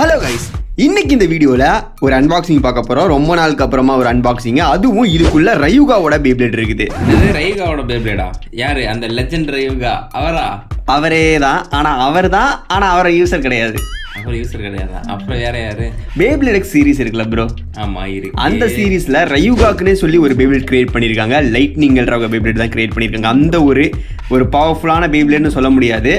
Hello guys, இன்னைக்கு இந்த வீடியோவில் ஒரு அன்பாக்சிங் பார்க்க போகிறோம். ரொம்ப நாளுக்கு அப்புறமா ஒரு அன்பாக்சிங், அதுவும் இதுக்குள்ள ரயுகாவோட பேப்ளேட் இருக்குது. இது ரயுகாவோட பேப்ளேடா? யாரு அந்த லெஜெண்ட் ரயுகா? அவரே தான். ஆனால் அவரை யூசர் கிடையாது. அவர் யூசர் கிடையாதா? அப்புறம் வேற யாரு? பேப்ளேட் எக்ஸ் சீரிஸ் இருக்குல்ல ப்ரோ, ஆமா இருக்கு. அந்த சீரீஸ்ல ரயுகாக்குன்னே சொல்லி ஒரு பேப்ளேட் கிரியேட் பண்ணியிருக்காங்க. லைட்னிங் ரயுகா பேப்ளேட் தான் கிரியேட் பண்ணியிருக்காங்க. அந்த ஒரு பவர்ஃபுல்லான பேப்ளேட்னு சொல்ல முடியாது,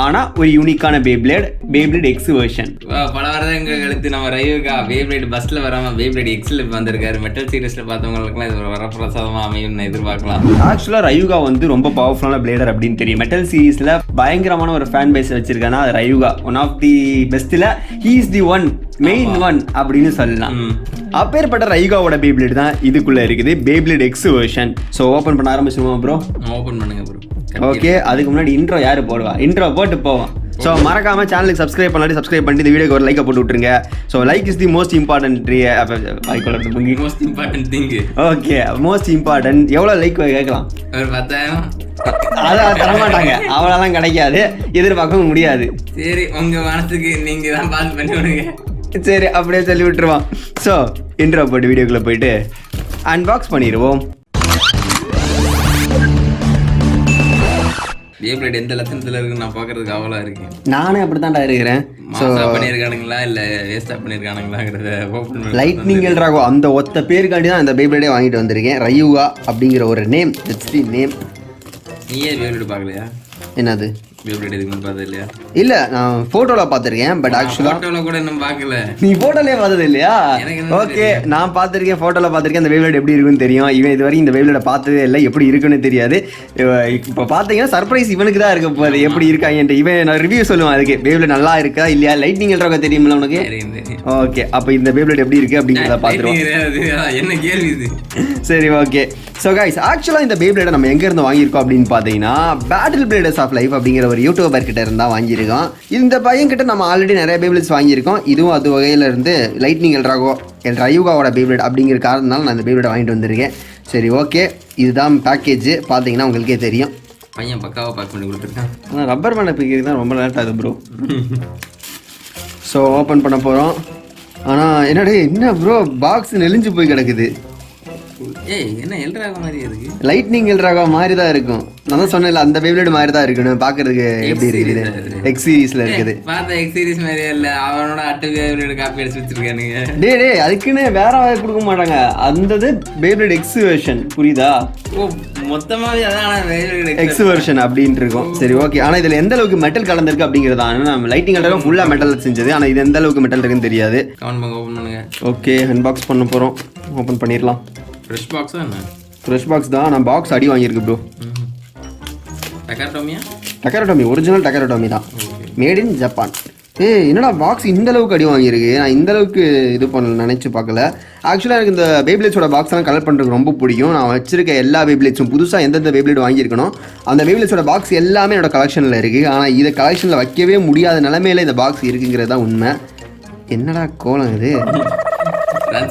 ஆனால் ஒரு யூனிக்கான பேப்ளேட் எக்ஸ் வெர்ஷன். பல வருடங்கள் கழித்து நம்ம ரயுகா பேப்ளேட் பஸ்ல வராம பேப்ளேட் எக்ஸ்ல வந்திருக்காரு. மெட்டல் சீரிஸ்ல பார்த்தவங்களுக்குலாம் இது ஒரு வரப்பிரசாதமா அமையும் எதிர்பார்க்கலாம். ஆக்சுவலாக ரயுகா வந்து ரொம்ப பவர்ஃபுல்லான பிளேடர் அப்படின்னு தெரியும். மெட்டல் சீரிஸ்ல பயங்கரமான ஒரு ஃபேன் பேஸ் வச்சிருக்கானா அது ரயுகா. ஒன் ஆஃப் தி பெஸ்ட்ல he is the one, main one அப்படின்னு சொல்லலாம். அப்பேற்பட்ட ரயுகாவோட பேப்ளேட் தான் இதுக்குள்ள இருக்குது, Beyblade X version. So open பண்ண ஆரம்பிச்சிருவோம் ப்ரோ. ஓப்பன் பண்ணுங்க ப்ரோ. ஓகே, அதுக்கு முன்னாடி இன்ட்ரோ யாரு போடுவா? இன்ட்ரோ போட்டு போவோம். ஸோ மறக்காம சேனலுக்கு சப்ஸ்கிரைப் பண்ணி பண்ணிட்டு இந்த வீடியோக்கு ஒரு லைக்கை போட்டு விட்டுருங்க. So like is the most important thing. Okay, most important. எவ்வளோ லைக் கேட்கலாம்? ஒரு 10,000. அதான் தரமாட்டாங்க, அவ்வளோலாம் கிடைக்காது, எதிர்பார்க்கவும் முடியாது. சரி, உங்க மனசுக்கு நீங்க தான் பாஸ் பண்ணி விடுங்க. சரி, அப்படியே சொல்லி விட்டுருவோம். ஸோ இன்ட்ரோ போட்டு வீடியோக்குள்ளே போயிட்டு அன்பாக்ஸ் பண்ணிடுவோம். பேப்ளேட் எந்த லட்சணத்துல இருக்குன்னு நான் பாக்குறதுக்கு அவ்வளோ இருக்கேன். நானே அப்படித்தான்டா இருக்கிறேன். பண்ணியிருக்கானுங்களா இல்ல வேஸ்டா பண்ணியிருக்கானுங்களாங்கிறத ஓப்பன் பண்ணி லைட்னிங் ராகோ அந்த ஒத்த பேருக்காண்டி தான் இந்த பேப்ளேடே வாங்கிட்டு வந்திருக்கேன். ரயுகா அப்படிங்கிற ஒரு நேம், இட்ஸ் தி நேம். நீயே பேப்ளேட் பார்க்கலையா? என்னது பேப்ளேட் எதுக்குன்னு பார்த்தது இல்லையா? இல்ல, நான் போட்டோல பார்த்திருக்கேன். பட் ஆக்சுவலா போட்டோல கூட இன்னும் பார்க்கல. நீ போட்டோலயே பார்த்தது இல்லையா? ஓகே, நான் பார்த்திருக்கேன், போட்டோல பார்த்திருக்கேன். அந்த பேப்ளேட் எப்படி இருக்குன்னு தெரியும். இவன் இது வரைக்கும் இந்த பேப்ளேட் பார்த்ததே இல்லை, எப்படி இருக்குன்னு தெரியாது. இப்போ பார்த்தீங்கன்னா சர்ப்ரைஸ் இவனுக்கு தான் இருக்க போகுது, எப்படி இருக்காங்கன்ட்டு. இவன் நான் ரிவ்யூ சொல்லுவான் அதுக்கு, பேப்ளேட் நல்லா இருக்கா இல்லையா. லைட்னிங் ராகோ தெரியுமில்ல உனக்கு? ஓகே, அப்போ இந்த பேப்ளேட் எப்படி இருக்கு அப்படிங்கிறத பார்த்துருவோம். என்ன கேள்வி இது? சரி, ஓகே. ஸோ கைஸ், ஆக்சுவலாக இந்த பேப்ளேடை நம்ம எங்கேருந்து வாங்கியிருக்கோம் அப்படின்னு பார்த்தீங்கன்னா, பேட்டில் பிளேடர்ஸ் ஆஃப் லைஃப் அப்படிங்கிற ஒரு யூடியூபர் கிட்ட இருந்தால் வாங்கியிருக்கோம். இந்த பையன் கிட்ட நம்ம ஆல்ரெடி நிறைய பேப்ளேட்ஸ் வாங்கியிருக்கோம். இதுவும் அது வகையில் இருந்து லைட்னிங் ரயுகாவோட பேப்ளேட் அப்படிங்கிற காரணத்தினால நான் இந்த பேப்ளேட்டை வாங்கிட்டு வந்திருக்கேன். சரி, ஓகே, இதுதான் பேக்கேஜ். பார்த்தீங்கன்னா உங்களுக்கே தெரியும். பையன் பக்காவாக பேக் பண்ணி கொடுத்துருக்கான். ஆனால் ரப்பர் பேண்டை பிடிக்கிறது தான் ரொம்ப லேட் ஆகுது ப்ரோ. ஸோ ஓப்பன் பண்ண போகிறோம். ஆனால் என்ன ப்ரோ, பாக்ஸ் நெளிஞ்சு போய் கிடக்குது. என்ன எல்ராகா மாதிரி இருக்கு? லைட்னிங் எல்ராகா மாதிரி தான் இருக்கும். நான் தான் சொன்னேன்ல, அந்த பேப்ளேட் மாதிரி தான் இருக்கணும் பார்க்கறதுக்கு. எப்படி இருக்குது? எக்ஸ் சீரிஸ்ல இருக்குது. பார்த்தா எக்ஸ் சீரிஸ் மாதிரியே இல்ல, அவனோட அட்டை பேப்ளேட் காப்பி அடிச்சு வச்சிருக்கானுங்க. டேய் அதுக்குன்னு வேற கொடுக்க மாட்டாங்க. அந்த பேப்ளேட் எக்ஸ் வெர்ஷன், புரியுதா? ஓ, மொத்தமாவே அதான் எக்ஸ் வெர்ஷன் அப்படின்ட்டு இருக்கும். சரி, ஓகே. ஆனா இதுல எந்த அளவுக்கு மெட்டல் கலந்துருக்கு அப்படிங்கிறதா. நம்ம லைட்டிங் எல்ராகா ஃபுல்லா மெட்டல் செஞ்சது, ஆனா இது எந்த அளவுக்கு மெட்டல் இருக்குன்னு தெரியாது. கமெண்ட் பண்ணுங்க, ஓபன் பண்ணுங்க. ஓகே, அன்பாக்ஸ் பண்ண போறோம். ஓபன் பண்ணிடலாம். ஃப்ரெஷ் பாக்ஸா என்ன? ஃப்ரெஷ் பாக்ஸ் தான். நான் பாக்ஸ் அடி வாங்கியிருக்கு ப்ரோ. டக்கரட்டோமி, ஒரிஜினல் டக்கரட்டோமி தான், மேட் இன் ஜப்பான். என்னடா பாக்ஸ் இந்த அளவுக்கு அடி வாங்கியிருக்கு. நான் இந்த அளவுக்கு இது பண்ணல, நினச்சி பார்க்கல. ஆக்சுவலாக எனக்கு இந்த பேப்ளேட்ஸோட பாக்ஸ்லாம் கலெக்ட் பண்ணுறதுக்கு ரொம்ப பிடிக்கும். நான் வச்சிருக்க எல்லா பேப்ளேட்ஸும் புதுசாக எந்தெந்த பேப்ளேட் வாங்கியிருக்கணும் அந்த பேப்ளேட்ஸோட பாக்ஸ் எல்லாமே என்னோட கலெக்ஷனில் இருக்குது. ஆனால் இதை கலெக்ஷனில் வைக்கவே முடியாத நிலைமையில இந்த பாக்ஸ் இருக்குங்கிறது தான் உண்மை. என்னடா கோலம் இது?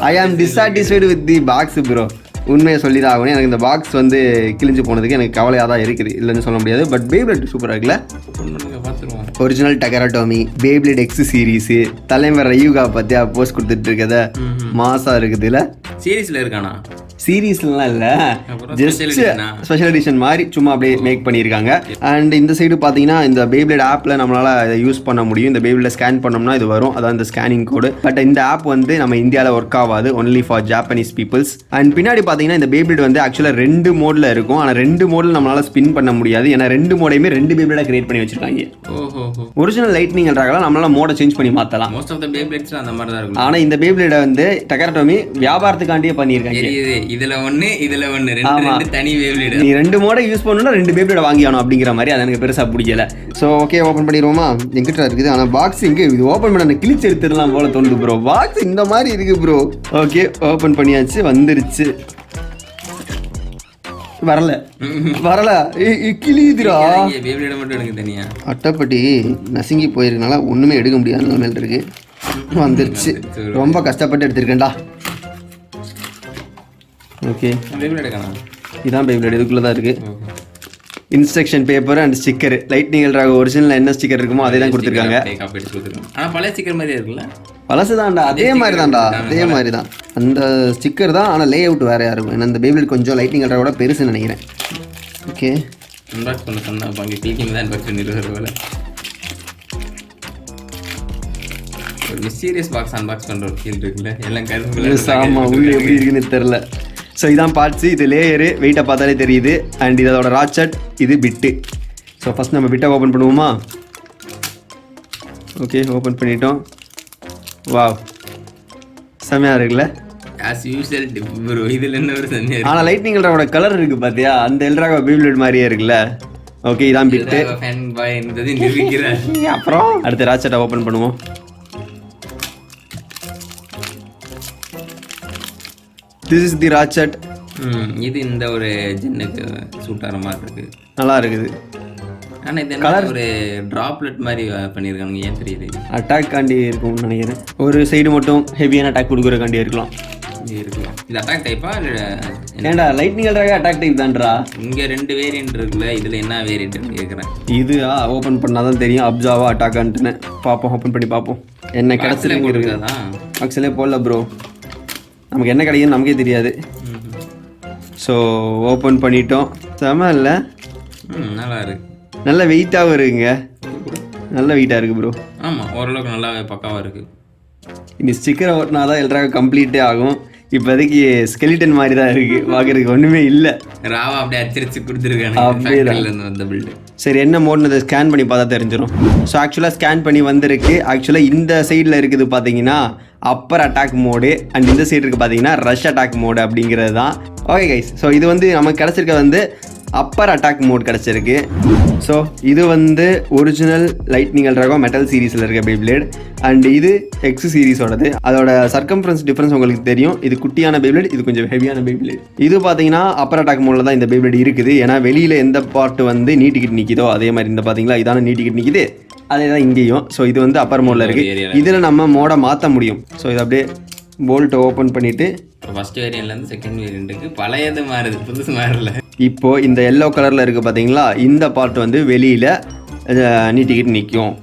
ஐ ஆம் dissatisfied with the box bro. உண்மையை சொல்லி தான் ஆகணும். எனக்கு இந்த பாக்ஸ் வந்து கிழிஞ்சு போனதுக்கு எனக்கு கவலையாக தான் இருக்குது, இல்லைன்னு சொல்ல முடியாது. பட் பேப்ளேட் சூப்பராக இருக்குல்ல. ஒரிஜினல் டக்கரட்டோமி பேப்ளேட் எக்ஸ் சீரீஸு, தலைவர் ரயுகா பற்றியா போஸ்ட் கொடுத்துட்டு இருக்கத மாசா இருக்குது. இல்லை சீரீஸில் இருக்கானா? சீரீஸ்லாம் இல்லை, ஜஸ்ட் ஸ்பெஷல் எடிஷன் மாதிரி சும்மா அப்படியே மேக் பண்ணியிருக்காங்க. அண்ட் இந்த சைடு பார்த்தீங்கன்னா இந்த பேப்ளேட் ஆப்பில் நம்மளால் இதை யூஸ் பண்ண முடியும். இந்த பேப்ளேட் ஸ்கேன் பண்ணோம்னா இது வரும், அதான் இந்த ஸ்கேனிங் கோடு. பட் இந்த ஆப் வந்து நம்ம இந்தியாவில் ஒர்க் ஆகாது, only for Japanese peoples. And பின்னாடி பார்த்தீங்கன்னா இந்த பேப்ளேட் வந்து ஆக்சுவலாக 2 மோடில் இருக்கும். ஆனால் 2 மோடில் நம்மளால் ஸ்பின் பண்ண முடியாது, ஏன்னா 2 மோடையுமே 2 பேப்ளேடாக கிரியேட் பண்ணி வச்சிருக்காங்க. ஒரிஜினல் லைட்னிங் எல்ராகா நம்மளால மோட சேஞ்ச் பண்ணி மாற்றலாம். மோஸ்ட் ஆஃப் தி பேப்ளேட்ஸ் அந்த மாதிரி தான் இருக்கும். ஆனால் இந்த பேப்ளேடை வந்து டக்கரட்டோமி வியாபாரத்துக்காண்டியே பண்ணியிருக்காங்க. இதுல ஒண்ணு ரெண்டு தனி பேப்ளேட். நீ 2 மோட யூஸ் பண்ணனும்னா 2 பேப்ளேட் வாங்கி ஆகணும் அப்படிங்கிற மாதிரி. அது எனக்கு பெருசா பிடிக்கல. சோ ஓகே, ஓபன் பண்ணிடுவோமா? எங்கிட்ட இருக்குது. ஆனா பாக்ஸ் இங்க இது ஓபன் பண்ண கிழிச்சு எடுத்துடலாம் போல தோணுது ப்ரோ. பாக்ஸ் இந்த மாதிரி இருக்கு ப்ரோ. ஓகே, ஓபன் பண்ணியாச்சு, வந்துருச்சு. வரல கிளியுதுடா. பேப்ளேட் மட்டும் எடுங்க தனியா. அட்டைப்பட்டி நசுங்கி போயிருக்கனால ஒண்ணுமே எடுக்க முடியாத நிலைமையில இருக்கு. வந்துருச்சு, ரொம்ப கஷ்டப்பட்டு எடுத்திருக்கேன்டா. ஓகே, பேப்ளேட் எடுக்கணும். இதான் பேப்ளேட், இதுக்குள்ள தான் இருக்கு. Instruction paper and sticker. Lightning எல்ட்ராகோ ஒரிஜினல் என்ன ஸ்டிக்கர் இருக்குமோ அதே தான் கொடுத்துருக்காங்க. காப்பி அடிச்சு கொடுத்துருக்காங்க. ஆனால் பழைய ஸ்டிக்கர் மாதிரியே இருக்குல்ல, பழசு தான்டா, அதே மாதிரி தான்டா, அதே மாதிரி தான் அந்த ஸ்டிக்கர் தான். ஆனால் லே அவுட் வேறையாக இருக்கும். ஏன்னா இந்த பேபிள் கொஞ்சம் லைட்னிங் எல்ட்ராகோட பெருசுன்னு நினைக்கிறேன். ஓகே, அன்பாக்ஸ் பண்ண சொன்னால் அங்கே கிளிக்கிங் தான் அன்பாக்ஸ் பண்ணிடுவார் போல. ஒரு மிஸ்டீரியஸ் பாக்ஸ் அன்பாக்ஸ் பண்ணுற ஒரு ஃபீல் இருக்குல்ல, எல்லாம் கரும்புல. ஆமாம், உள்ளே எப்படி இருக்குன்னு தெரில. ஸோ இதான் பார்ட்ஸு, இது லேயரு, வெயிட்டை பார்த்தாலே தெரியுது. அண்ட் இதோட ராட்சட், இது பிட்டு. ஸோ ஃபஸ்ட் நம்ம பிட்டை ஓப்பன் பண்ணுவோமா? ஓகே, ஓப்பன் பண்ணிட்டோம். வாவ், செம்மையாக இருக்குல்ல. ஆஸ் யூஷுவல் ப்ரோ, இதில் என்ன ஒரு செம்மையாக. ஆனால் லைட்னிங் எல்ட்ராகோட கலர் இருக்குது பார்த்தியா, அந்த எல்ட்ராகோ பேபிள் மாதிரியே இருக்குல்ல. ஓகே, இதான் பிட்டு. ஃபேன் பாய் என்பதை நிரூபிக்கிறார். அப்புறம் அடுத்த ராட்சட்டை ஓப்பன் பண்ணுவோம். This is the ratchet. இது இந்த ஒரு ஜென்னுக்கு சூட் ஆகிற மாதிரி இருக்குது, நல்லா இருக்குது. ஆனால் இது கலர் ஒரு ட்ராப்லெட் மாதிரி பண்ணியிருக்காங்க, ஏன் தெரியுது? அட்டாக் காண்டி இருக்கும்னு நினைக்கிறேன். ஒரு சைடு மட்டும் ஹெவியான அட்டாக் கொடுக்குறக்காண்டி இருக்கலாம். இது அட்டாக் டைப்பா இல்லை? ஏன்டா லைட்னிங் எல்ட்ராகோ அட்டாக் டைப் தான்டா. இங்கே 2 வேரியன்ட் இருக்குல்ல, இதில் என்ன வேரியன்ட்னு கேட்குறேன். இது ஓப்பன் பண்ணால் தான் தெரியும், அப்ஜாவா அட்டாக்கான்ட்டுன்னு. பார்ப்போம், ஓப்பன் பண்ணி பார்ப்போம். என்ன கிடச்சிருக்கு இருக்குதா? பாக்ஸ்லேயே போடல ப்ரோ, நமக்கு என்ன கிடைக்குன்னு நமக்கே தெரியாது. ஸோ ஓப்பன் பண்ணிட்டோம். செம இல்லை? நல்லா இருக்கு, நல்ல வெயிட்டாகவும் இருக்குங்க, நல்ல வெயிட்டாக இருக்குது ப்ரோ. ஆமாம், ஓரளவுக்கு நல்லா பக்காவாக இருக்குது. இனி ஸ்டிக்கரை ஓட்டினா தான் எல்ட்ராகோ கம்ப்ளீட்டே ஆகும். இப்போதைக்கு ஸ்கெலிட்டன் மாதிரி தான் இருக்குது, பார்க்குறதுக்கு ஒன்றுமே இல்லை. ராவா அப்படியே அச்சரிச்சு கொடுத்துருக்காங்க, அப்படியே வந்த பில்டு. சரி, என்ன மோட்னு ஸ்கேன் பண்ணி பார்த்தா தெரிஞ்சிடும். ஸோ ஆக்சுவலாக ஸ்கேன் பண்ணி வந்திருக்கு. ஆக்சுவலாக இந்த சைடில் இருக்குது பார்த்தீங்கன்னா அப்பர் அட்டாக் மோடு, அண்ட் இந்த சைடு இருக்குது பார்த்தீங்கன்னா ரஷ் அட்டாக் மோடு அப்படிங்கிறது தான். ஓகே கைஸ், ஸோ இது வந்து நமக்கு கிடச்சிருக்க வந்து அப்பர் அட்டாக் மோட் கிடச்சிருக்கு. ஸோ இது வந்து ஒரிஜினல் லைட்னிங் எல்ட்ராகோ மெட்டல் சீரீஸில் இருக்க பேப்ளேட். அண்ட் இது எக்ஸ் சீரீஸோடது. அதோட சர்க்கம்ஃபரன்ஸ் டிஃப்ரென்ஸ் உங்களுக்கு தெரியும். இது குட்டியான பேப்ளேட், இது கொஞ்சம் ஹெவியான பேப்ளேட். இது பார்த்தீங்கன்னா அப்பர் அட்டாக் மோடில் தான் இந்த பேப்ளேட் இருக்குது. ஏன்னா வெளியில் எந்த பார்ட் வந்து நீட்டிக்கிட்டு நிற்கிதோ அதே மாதிரி இந்த பார்த்தீங்களா, இதான நீட்டிக்கிட்டு நிற்கிது, அதே தான் இங்கேயும். ஸோ இது வந்து அப்பர் மோடில் இருக்குது. இதில் நம்ம மோடை மாற்ற முடியும். ஸோ இதை அப்படியே போல்ட்டை ஓப்பன் பண்ணிவிட்டு ஃபஸ்ட் வேரியன்ட்லேருந்து செகண்ட் வேரியண்ட்டுக்கு பழையது மாறுது, புதுசு மாறல. இப்போது இந்த எல்லோ கலரில் இருக்குது பார்த்தீங்களா, இந்த பார்ட் வந்து வெளியில் நீட்டிக்கிட்டு நிற்கும்,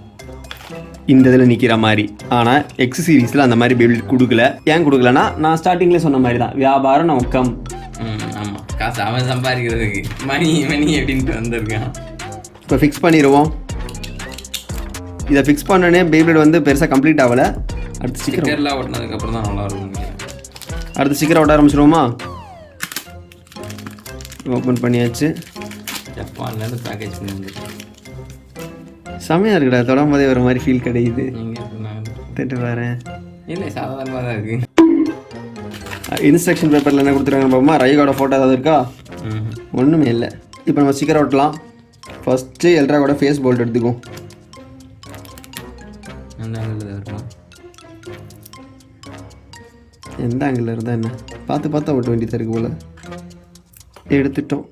இந்த இதில் நிற்கிற மாதிரி. ஆனால் எக்ஸ் சீரீஸில் அந்த மாதிரி பேப்ளேட் கொடுக்கல. ஏன் கொடுக்கலன்னா, நான் ஸ்டார்டிங்கில் சொன்ன மாதிரி தான், வியாபாரம் நோக்கம். ஆமாம், காசு அவன் சம்பாதிக்கிறதுக்கு மணி மணி அப்படின்ட்டு வந்திருக்கான். இப்போ ஃபிக்ஸ் பண்ணிடுவோம். இதை ஃபிக்ஸ் பண்ணனே பேப்ளேட் வந்து பெருசாக கம்ப்ளீட் ஆகலை. அடுத்த ஸ்டிக்கர்லாம் ஓட்டினதுக்கப்புறம் தான் நல்லா இருக்கும். அடுத்த ஸ்டிக்கரை ஓட்ட ஆரம்பிச்சிடுவோமா? ஓப்பன் பண்ணியாச்சு. ஜப்பான்லேருந்து பேக்கேஜ் பண்ணி வந்துருக்கு. செம்மையாக இருக்குடா, தொடரும் போதே ஒரு மாதிரி ஃபீல் கிடைக்குது. திட்டு வரேன், இல்லை சாதாரணமாக தான் இருக்குது. இன்ஸ்ட்ரக்ஷன் பேப்பரில் என்ன கொடுத்துருக்காங்க பாப்போமா? ரையோட ஃபோட்டோ ஏதாவது இருக்கா? ஒன்றுமே இல்லை. இப்போ நம்ம ஸ்டிக்கர் ஓட்டலாம். ஃபஸ்ட்டு எல்ட்ராகோட ஃபேஸ் போல்ட் எடுத்துக்கும். எந்த ஆங்கிளில் இருந்தால் என்ன பார்த்து பார்த்தா ஓட்ட வேண்டியதாக இருக்கு போல். எடுத்துட்டோம்.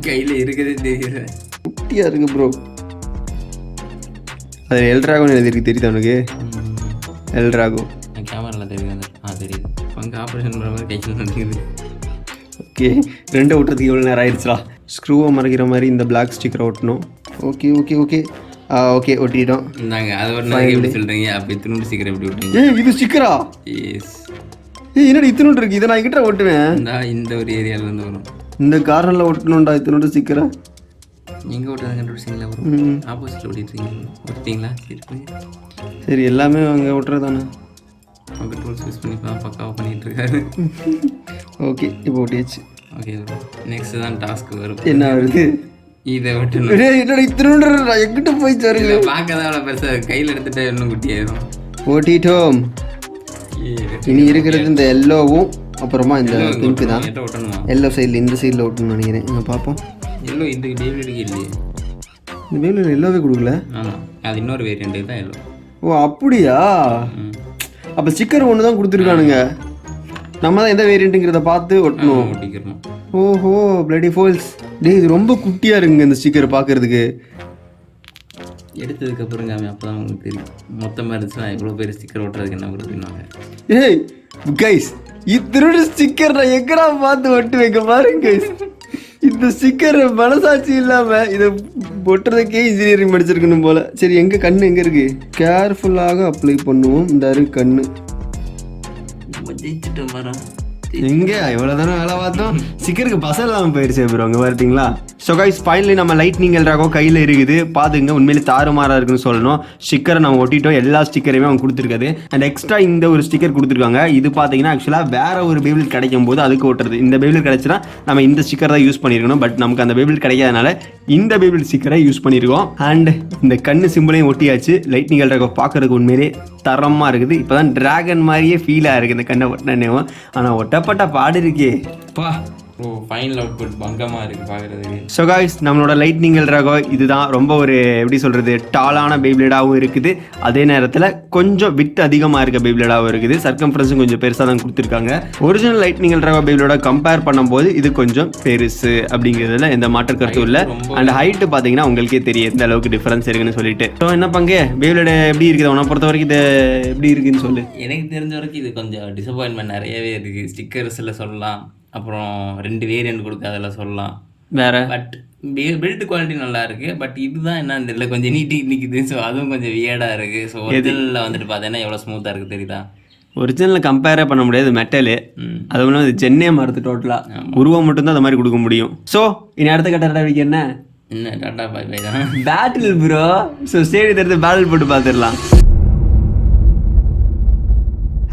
கையில் இருக்கிறதே தெரியல, குட்டியாக இருக்கு ப்ரோ. அது எல்ட்ராகோன்னு எழுதிருக்கு, தெரியுது அவனுக்கு? எல்ட்ராகோ கேமராவில் தெரியுது. தெரியுது, அங்கே ஆப்ரேஷன் பண்ணுற மாதிரி கையில் தெரியுது. ஓகே, ரெண்டு ஓட்டுறதுக்கு எவ்வளோ நேரம் ஆயிடுச்சா? ஸ்க்ரூவை மறைக்கிற மாதிரி இந்த பிளாக் ஸ்டிக்கரை ஓட்டணும். ஓகே ஓகே ஓகே ஓகே, ஒட்டிட்டோம். இந்தாங்க, அது ஒரு நாளைக்கு எப்படி சொல்கிறீங்க? அப்போ இத்தினோண்டு ஸ்டிக்கர் எப்படி ஓட்டுவீங்க? இது ஸ்டிக்கரா? எஸ். என்னடி இத்தினோண்டு இருக்குது? இதை நான் எங்கிட்ட ஓட்டுவேன்? இந்த ஒரு ஏரியாவிலேருந்து வரும், இந்த கார்னரில் ஓட்டணும்டா இத்தினோண்டு ஸ்டிக்கரை. நீங்கள் ஓட்டுறது கண்டுபிடிச்சிங்களா? வரும் ஆப்போசிட்டில் ஓட்டிட்டீங்களா? சரி, எல்லாமே அங்கே ஓட்டுறது தானே. அவங்க டூல்ஸ் யூஸ் பண்ணி பக்காவாக பண்ணிகிட்டு இருக்காரு. ஓகே, இப்போ ஓட்டியாச்சு. ஓகே, நெக்ஸ்ட் தான் டாஸ்க்கு வரும். என்ன வருது? இதை விட்டு என்னோட இத்தினோண்டு எங்கிட்ட போய் சரியில்லை, பார்க்கதான் அவ்வளோ பெருசாக கையில் எடுத்துகிட்டு இன்னும் குட்டியாயிரும். ஓட்டிட்டோம். இனி இருக்கிறது இந்த எல்லோவும் அப்புறமா இந்த பிங்க்கு தான். எல்லோ சைடில், இந்த சைடில் ஓட்டணும்னு நினைக்கிறேன். இங்கே பார்ப்போம். எல்லோ இந்த பேபிளுக்கு இல்லையே, இந்த பேபிள் எல்லோவே கொடுக்கல. ஆமாம், அது இன்னொரு வேரியண்ட்டு தான் எல்லோ. ஓ அப்படியா? அப்போ ஸ்டிக்கர் ஒன்று தான் கொடுத்துருக்கானுங்க. நம்ம தான் எந்த வேரியண்ட்டுங்கிறத பார்த்து ஒட்டணும். ஒட்டிக்கிறோம். ஓஹோ, பிளடி ஃபோல்ஸ். டே, இது ரொம்ப குட்டியாக இருக்குங்க இந்த ஸ்டிக்கர் பார்க்குறதுக்கு. எடுத்ததுக்கப்புறங்க அவன் அப்போ தான் உங்களுக்கு தெரியும். மொத்தமாக இருந்துச்சுன்னா எவ்வளோ பேர் ஸ்டிக்கர் ஓட்டுறதுக்கு என்ன கொடுத்துருந்தாங்க. ஏய் கைஸ், இத்தினோட ஸ்டிக்கர் நான் எங்கடா பார்த்து ஒட்டு வைக்க பாருங்க கைஸ். இந்த ஸ்டிக்கர் மனசாட்சி இல்லாம இதை ஒட்டுறதுக்கே இன்ஜினியரிங் படிச்சிருக்கணும் போல. சரி, எங்க கண்ணு எங்க இருக்கு? கேர்ஃபுல்லாக அப்ளை பண்ணுவோம். இந்த இருக்கு கண்ணு. எங்க இவ்வளவு தானே வேலை பார்த்தோம், ஸ்டிக்கருக்கு பசல் இல்லாமல் போயிடுச்சு ப்ரோ. அங்கே பார்த்தீங்களா? ஸோ கைஸ் ஃபைனலி நம்ம லைட்னிங் எல்ட்ராகோ கையில் இருக்குது. பார்த்துங்க, உண்மையிலே தாறுமாறாக இருக்குன்னு சொல்லணும். ஸ்டிக்கரை நம்ம ஒட்டிட்டோம், எல்லா ஸ்டிக்கரையுமே அவங்க கொடுத்துருக்காது. அண்ட் எக்ஸ்ட்ரா இந்த ஒரு ஸ்டிக்கர் கொடுத்துருக்காங்க. இது பார்த்தீங்கன்னா ஆக்சுவலாக வேற ஒரு பேபிள் கிடைக்கும் போது அதுக்கு ஓட்டுறது. இந்த பேபிள் கிடைச்சுன்னா நம்ம இந்த ஸ்டிக்கர் தான் யூஸ் பண்ணியிருக்கணும். பட் நமக்கு அந்த பேபிள் கிடைக்காதனால இந்த பேபிள் ஸ்டிக்கரை யூஸ் பண்ணியிருக்கோம். அண்ட் இந்த கண்ணு சிம்பிளையும் ஒட்டியாச்சு. லைட்னிங் எல்ட்ராகோ பார்க்கறதுக்கு உண்மையிலே தரமாக இருக்குது. இப்போ தான் டிராகன் மாதிரியே ஃபீலாக இருக்குது இந்த கண்ணை ஒட்டினேவும். ஆனால் ஒட்டப்பட்ட பாடு இருக்கே பா. ஓ, ஃபைனல் அவுட்புட் பங்கமாக இருக்குது பார்க்குறதுக்கு. ஸோ காய்ஸ், நம்மளோட லைட்னிங் எல்ட்ராகோ இதுதான். ரொம்ப ஒரு எப்படி சொல்கிறது, டாலான பேப்ளேடாகவும் இருக்குது. அதே நேரத்தில் கொஞ்சம் வித் அதிகமாக இருக்க பேப்ளேடாகவும் இருக்குது. சர்க்கம்ஃபரன்ஸும் கொஞ்சம் பெருசாக தான் கொடுத்துருக்காங்க. ஒரிஜினல் லைட்னிங் எல்ட்ராகோ பேப்ளேடோட கம்பேர் பண்ணும்போது இது கொஞ்சம் பெருசு அப்படிங்கிறதுல எந்த மாற்ற கருத்தும் இல்லை. அண்ட் ஹைட்டு பார்த்தீங்கன்னா உங்களுக்கே தெரியும் எந்த அளவுக்கு டிஃபரன்ஸ் இருக்குன்னு சொல்லிட்டு. ஸோ என்ன பங்கு பேப்ளேடு எப்படி இருக்குது உன்னை பொறுத்த வரைக்கும்? இது எப்படி இருக்குன்னு சொல்லு. எனக்கு தெரிஞ்ச வரைக்கும் இது கொஞ்சம் டிசப்பாயின்மெண்ட் நிறையவே இருக்குது. ஸ்டிக்கர்ஸில் சொல்லலாம், அப்புறம் 2 வேரியன்ட் கொடுக்காதில் சொல்லலாம் வேற. பட் பில்ட் குவாலிட்டி நல்லா இருக்கு. பட் இதுதான் என்னன்னு தெரியல, கொஞ்சம் நீட்டி நிற்குது. ஸோ அதுவும் கொஞ்சம் வியர்டாக இருக்குது. ஸோ ஒரிஜினலில் வந்துட்டு பார்த்தீங்கன்னா எவ்வளோ ஸ்மூத்தாக இருக்குது தெரியுதா? ஒரிஜினலில் கம்பேரே பண்ண முடியாது, மெட்டலு. அதுவும் இல்லாமல் ஜென்னே மறுத்து டோட்டலாக உருவம் மட்டும்தான் அந்த மாதிரி கொடுக்க முடியும். ஸோ இனி அடுத்த கட்ட நடவடிக்கை என்ன? டாட்டா பை பை தான். Battle bro. ஸோ ஸ்டேடி தெரிஞ்சு பேட்டில் போட்டு பார்த்துடலாம்.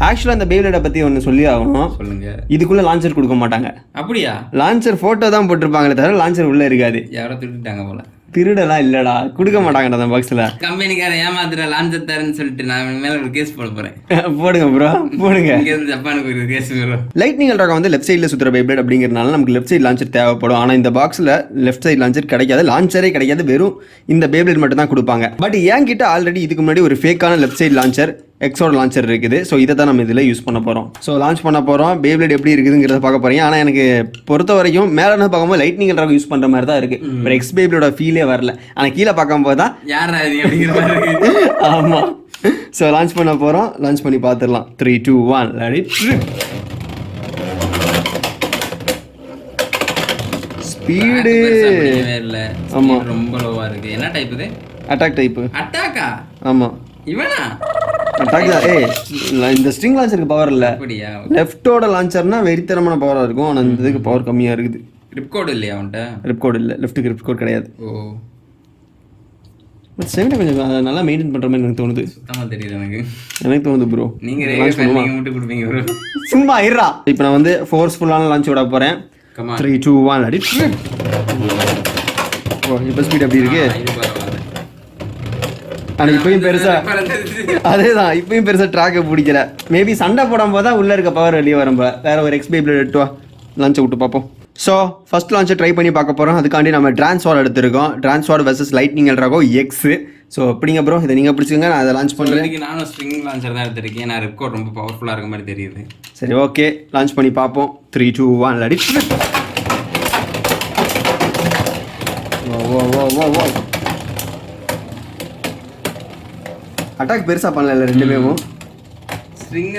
ஆக்சுவலாக அந்த பேப்ளேடை பற்றி ஒன்று சொல்லி ஆகணும். சொல்லுங்க. இதுக்குள்ளே லான்ச்சர் கொடுக்க மாட்டாங்க. அப்படியா? லான்ச்சர் ஃபோட்டோ தான் போட்டிருப்பாங்களே தவிர லான்ச்சர் உள்ளே இருக்காது. யாரோ திருட்டாங்க போல. திருடலாம் இல்லடா, கொடுக்க மாட்டாங்கடா அந்த பாக்ஸில். கம்பெனிக்காரன் ஏமாத்துற லான்ச்சர் தரேன்னு சொல்லிட்டு நான் மேலே ஒரு கேஸ் போட போகிறேன். போடுங்க ப்ரோ, போடுங்க. இங்கேருந்து ஜப்பானுக்கு ஒரு கேஸ் வரும். லைட்னிங் எல்ட்ராகோ வந்து லெஃப்ட் சைடில் சுற்றுற பேப்ளேட் அப்படிங்கிறனால நமக்கு லெஃப்ட் சைடு லான்ச்சர் தேவைப்படும். ஆனால் இந்த பாக்ஸில் லெஃப்ட் சைடு லான்ச்சர் கிடைக்காது, லான்ச்சரே கிடைக்காது. வெறும் இந்த பேப்ளேட் மட்டும் தான் கொடுப்பாங்க. பட் என்கிட்ட ஆல்ரெடி இதுக்கு முன்னாடி ஒரு ஃபேக்கான லெஃப்ட் சைடு லான்ச்சர் எக்ஸோட லான்ச்சர் இருக்குது. ஸோ இதை தான் நம்ம இதில் யூஸ் பண்ண போகிறோம். ஸோ லான்ச் பண்ண போகிறோம். பேப்ளேட் எப்படி இருக்குதுங்கிறத பார்க்க போகிறீங்க. ஆனால் எனக்கு பொறுத்த வரைக்கும் மேலே என்ன பார்க்கும்போது லைட்னிங் எல்ட்ராகோ யூஸ் பண்ணுற மாதிரி தான் இருக்குது. ஒரு எக்ஸ் பேப்ளேடோட ஃபீலே வரல. ஆனால் கீழே பார்க்கும்போது தான் யார் அப்படிங்கிற மாதிரி இருக்குது. ஆமாம். ஸோ லான்ச் பண்ண போகிறோம். லான்ச் பண்ணி பார்த்துடலாம். 3, 2, 1 ரெடி. ஸ்பீடு இல்லை. ஆமாம், ரொம்ப லோவாக இருக்குது. என்ன டைப் இது? Attack type. அட்டாக்கா? ஆமாம், இவனா அட்டாக் தான். இந்த ஸ்ட்ரிங் லான்ச்சருக்கு பவர் இல்லை. அப்படியா? லெஃப்டோட லான்ச்சர்னா வெறித்தனமான பவராக இருக்கும். ஆனால் இந்த இதுக்கு பவர் கம்மியாக இருக்குது. ரிப் கோடு இல்லையா அவன்கிட்ட? ரிப் கோடு இல்லை, லெஃப்ட்டுக்கு ரிப் கோட் கிடையாது. ஓ, பட் செவனை கொஞ்சம் நல்லா மெயின்டைன் பண்ணுற மாதிரி எனக்கு தோணுது. சுத்தமாக தெரியுது எனக்கு தோணுது ப்ரோ. நீங்கள் மட்டும் கொடுப்பீங்க ப்ரோ. சும்மா இருறா. இப்போ நான் வந்து ஃபோர்ஸ்ஃபுல்லான லான்ச் விட போகிறேன். 3, 2, 1 ரெடி. ஓ, இப்போ ஸ்பீட் எப்படி இருக்கு? ஆனால் இப்பயும் பெருசா அதேதான், இப்பயும் பெருசா ட்ராக்கை பிடிக்கல. மேபி சண்டை போடும் போது தான் உள்ள இருக்க பவர் வெளியே வரும். வேற ஒரு எக்ஸ் பேப்ளேட் எடுத்து வா, லான்ச்சை விட்டு பார்ப்போம். ஸோ ஃபர்ஸ்ட் லான்ச்சை ட்ரை பண்ணி பார்க்க போகிறோம். அதுக்காண்டி நம்ம டிரான்ஸ்வார்ட் எடுத்திருக்கோம். டிரான்ஸ்வார்ட் வெர்சஸ் லைட்னிங் எல்ட்ராகோ எக்ஸ். ஸோ எப்படிங்க ப்ரோ, இதை நீங்கள் பிடிச்சிங்க, நான் அதை லான்ச் பண்ணுறேன். நானும் ஸ்ட்ரிங் லான்ச்சர் தான் எடுத்திருக்கேன். நான் ரிப் கோட் ரொம்ப பவர்ஃபுல்லாக இருக்க மாதிரி தெரியுது. சரி, ஓகே, லான்ச் பண்ணி பார்ப்போம். 3, 2, 1 ரெடி. ஓ, அட்டாக் பெருசாக பண்ணல ரெண்டுமே.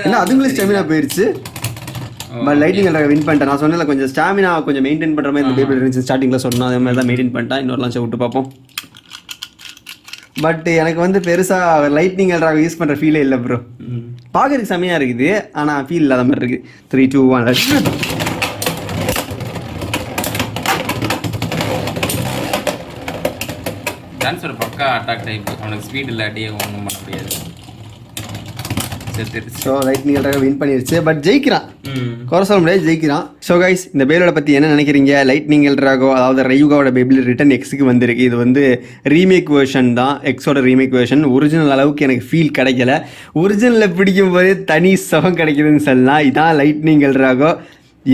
ஏன்னா அதுங்களும் ஸ்டெமினா போயிடுச்சு. பட் லைட்னிங் எல்ட்ராகோ வின் பண்ணிட்டேன். நான் சொன்னல கொஞ்சம் ஸ்டாமினா கொஞ்சம் மெயின்டைன் பண்ணுற மாதிரி இந்த பேபிள் இருந்துச்சு ஸ்டார்டிங்கில் சொன்னோம். அதே மாதிரி தான் மெயின்டைன் பண்ணிட்டேன். இன்னொரு லான்ச்சை விட்டு பார்ப்போம். பட் எனக்கு வந்து பெருசாக லைட்னிங் எல்ட்ராகோ யூஸ் பண்ணுற ஃபீலே இல்லை ப்ரோ. பார்க்கறதுக்கு செம்மையாக இருக்குது, ஆனால் ஃபீல் இல்லாத மாதிரி இருக்குது. 3, 2, 1 டான்ஸோட பக்கா அட்டாக் டைப். அவனுக்கு ஸ்பீட் இல்லாட்டியே ஒன்றும் பண்ண முடியாது. ஸோ லைட்னிங் எல்ட்ராகோ வின் பண்ணிருச்சு. பட் ஜெயிக்கிறான், குறை சொல்ல முடியாது, ஜெயிக்கிறான். ஸோ கைஸ், இந்த பேபிளோட பற்றி என்ன நினைக்கிறீங்க? லைட்னிங் எல்ட்ராகோ அதாவது ரையுகாவோட பேபிள் ரிட்டன் எக்ஸுக்கு வந்திருக்கு. இது வந்து ரீமேக் வேர்ஷன் தான், எக்ஸோட ரீமேக் வேர்ஷன். ஒரிஜினல் அளவுக்கு எனக்கு ஃபீல் கிடைக்கல. ஒரிஜினலில் பிடிக்கும் போதே தனி சுகம் கிடைக்குதுன்னு சொல்லலாம். இதான் லைட்னிங் எல்ட்ராகோ.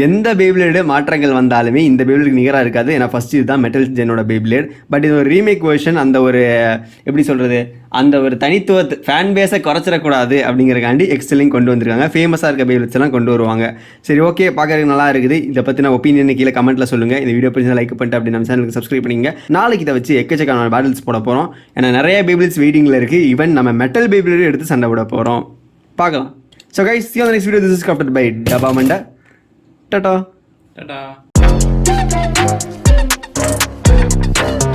எந்த பேப்ளேடு மாற்றங்கள் வந்தாலுமே இந்த பேப்ளேடுக்கு நிகராக இருக்காது. ஏன்னா ஃபஸ்ட்டு இதுதான் மெட்டல் ஜெனோட பேப்ளேட். பட் இது ஒரு ரீமேக் வெர்ஷன். அந்த ஒரு எப்படி சொல்கிறது, அந்த ஒரு தனித்துவத்தை ஃபேன் பேஸை குறைச்சிடக்கூடாது அப்படிங்கிறக்காண்டி எக்ஸ்டெல்லிங் கொண்டு வந்திருக்காங்க. ஃபேமஸாக இருக்க பேப்ளேட்ஸ் எல்லாம் கொண்டு வருவாங்க. சரி, ஓகே, பார்க்கறதுக்கு நல்லா இருக்குது. இதை பற்றின ஒப்பீனியன் கீழே கமெண்ட்டில் சொல்லுங்கள். இந்த வீடியோ பிடிச்சா லைக் பண்ணிட்டு அப்படி நம்ம சேனலுக்கு சப்ஸ்கிரைப் பண்ணிங்க. நாளைக்கு இதை வச்சு எக்கச்சக்கான பேட்டில்ஸ் போட போகிறோம். ஏன்னா நிறைய பேப்ளேட்ஸ் வெயிட்டிங்கில் இருக்குது. ஈவன் நம்ம மெட்டல் பேப்ளேட் எடுத்து சண்டை போட போகிறோம். பார்க்கலாம். So guys, see you on the next video. This is crafted by Dabba Manda. Ta-ta. Ta-da. Bye.